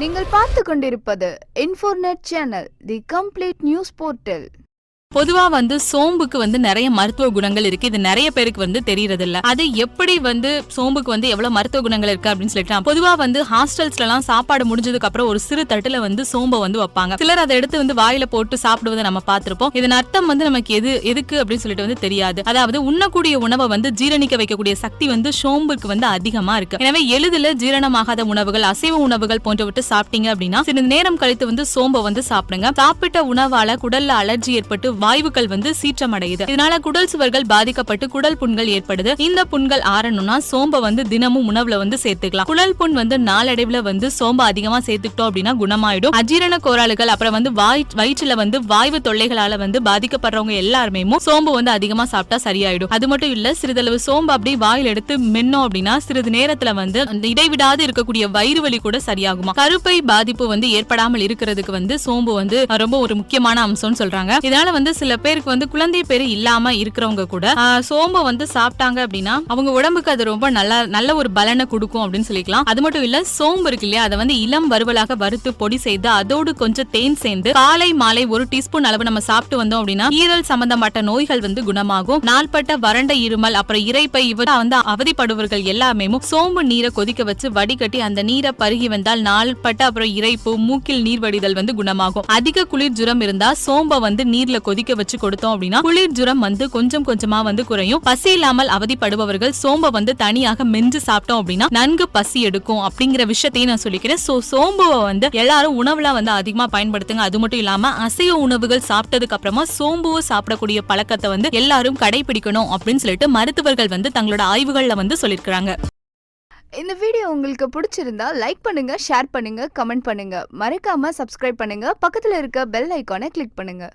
நீங்கள் பார்த்து கொண்டிருப்பது இன்ஃபோர்நெட் channel, the complete news portal. பொதுவா சோம்புக்கு நிறைய மருத்துவ குணங்கள் இருக்கு. இது நிறைய பேருக்கு தெரியறது இல்ல. அது எப்படி சோம்புக்கு எவ்வளவு மருத்துவ குணங்கள் இருக்கு அப்படின்னு சொல்லிட்டு பொதுவா ஹாஸ்டல்ஸ்ல எல்லாம் சாப்பாடு முடிஞ்சதுக்கு அப்புறம் ஒரு சிறு தட்டுல சோம்பை வைப்பாங்க. சிலர் அதை எடுத்து வாயில போட்டு சாப்பிடுவதை நம்ம பார்த்திருப்போம். இதன் அர்த்தம் நமக்கு எதுக்கு அப்படின்னு சொல்லிட்டு தெரியாது. அதாவது உண்ணக்கூடிய உணவை ஜீரணிக்க வைக்கக்கூடிய சக்தி சோம்புக்கு அதிகமா இருக்கு. எனவே எளிதில் ஜீரணமாகாத உணவுகள், அசைவ உணவுகள் போன்றவற்றை சாப்பிட்டீங்க அப்படின்னா சிறிது நேரம் கழித்து சோம்பை சாப்பிடுங்க. சாப்பிட்ட உணவால குடல்ல அலர்ஜி ஏற்பட்டு வாயுக்கள் சீற்றம் அடையுது. இதனால குடல் சுவர்கள் பாதிக்கப்பட்டு குடல் புண்கள் ஏற்படுது. இந்த புண்கள் ஆறணும்னா சோம்பை தினமும் உணவுல சேர்த்துக்கலாம். குடல் புண் நாளடைவுல சோம்பை அதிகமா சேர்த்துக்கிட்டோம் அப்படின்னா குணமாயிடும். அஜீரண கோளாறுகள், அப்புறம் வயிற்றுல வாய்வு தொல்லைகளால பாதிக்கப்படுறவங்க எல்லாருமே சோம்பு அதிகமா சாப்பிட்டா சரியாயிடும். அது மட்டும் இல்ல, சிறிதளவு சோம்பு அப்படி வாயில் எடுத்து மென்னோம் அப்படின்னா சிறிது நேரத்துல இடைவிடாது இருக்கக்கூடிய வயிறு வலி கூட சரியாகுமா. கருப்பை பாதிப்பு ஏற்படாமல் இருக்கிறதுக்கு சோம்பு ரொம்ப ஒரு முக்கியமான அம்சம்னு சொல்றாங்க. இதனால சில பேருக்கு குழந்தை பேரு இல்லாம இருக்கிறவங்க கூட சோம்பை சாப்பிட்டாங்க அப்படின்னா அவங்க உடம்புக்கு அது ரொம்ப நல்ல ஒரு பலனை கொடுக்கும் அப்படின்னு சொல்லிக்கலாம். அது மட்டும் இல்ல, சோம்பு இருக்கு இல்லையா, அதை இளம் வறுவலாக வறுத்து பொடி செய்து அதோடு கொஞ்சம் தேன் சேர்ந்து காலை மாலை 1 டீஸ்பூன் அளவு நம்ம சாப்பிட்டு வந்தோம் அப்படின்னா ஈரல் சம்பந்தப்பட்ட நோய்கள் குணமாகும். நாள்பட்ட வறண்ட இருமல், அப்புறம் இரைப்பை இவர் அவதிப்படுவர்கள் எல்லாமே சோம்பு நீரை கொதிக்க வச்சு வடிகட்டி அந்த நீரை பருகி வந்தால் நாள்பட்ட அப்புறம் இரைப்பு, மூக்கில் நீர் வடிதல் குணமாகும். அதிக குளிர் ஜுரம் இருந்தா சோம்பை நீர்ல கொதிக்க வச்சு கொடுத்தோம் அப்படின்னா குளிர் ஜுரம் கொஞ்சம் கொஞ்சமா குறையும். பசி இல்லாமல் அவதிப்படுபவர்கள் சோம்பை தனியாக மென்று சாப்பிட்டோம் அப்படின்னா நன்கு பசி எடுக்கும் அப்படிங்கிற விஷயத்தையும் நான் சொல்லிக்கிறேன். சோம்புவை எல்லாரும் உணவுல அதிகமா பயன்படுத்துங்க. அது மட்டும் இல்லாம அசைவ உணவுகள் சாப்பிட்டதுக்கு அப்புறமா சோம்புவை சாப்பிடக்கூடிய பழக்கத்தை எல்லாரும் கடைபிடிக்கணும் அப்படின்னு சொல்லிட்டு மருத்துவர்கள் தங்களோட ஆய்வுகள்ல சொல்லிருக்காங்க. இந்த வீடியோ உங்களுக்கு பிடிச்சிருந்தா லைக் பண்ணுங்க, ஷேர் பண்ணுங்க, கமெண்ட் பண்ணுங்க. மறக்காம சப்ஸ்கிரைப் பண்ணுங்க. பக்கத்துல இருக்க பெல் ஐகானை கிளிக் பண்ணுங்க.